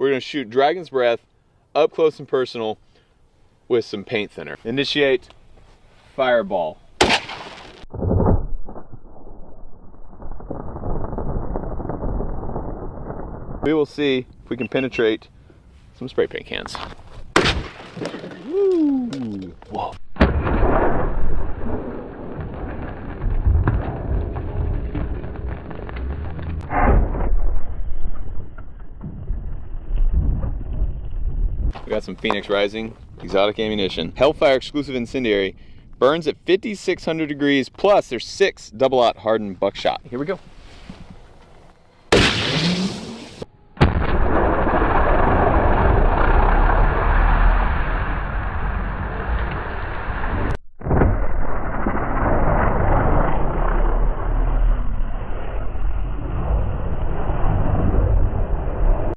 we're gonna shoot Dragon's Breath up close and personal with some paint thinner. Initiate fireball. We will see if we can penetrate some spray paint cans. Woo. Whoa. We got some Phoenix Rising exotic ammunition. Hellfire exclusive incendiary. Burns at 5,600 degrees, plus there's 6 double-aught hardened buckshot. Here we go.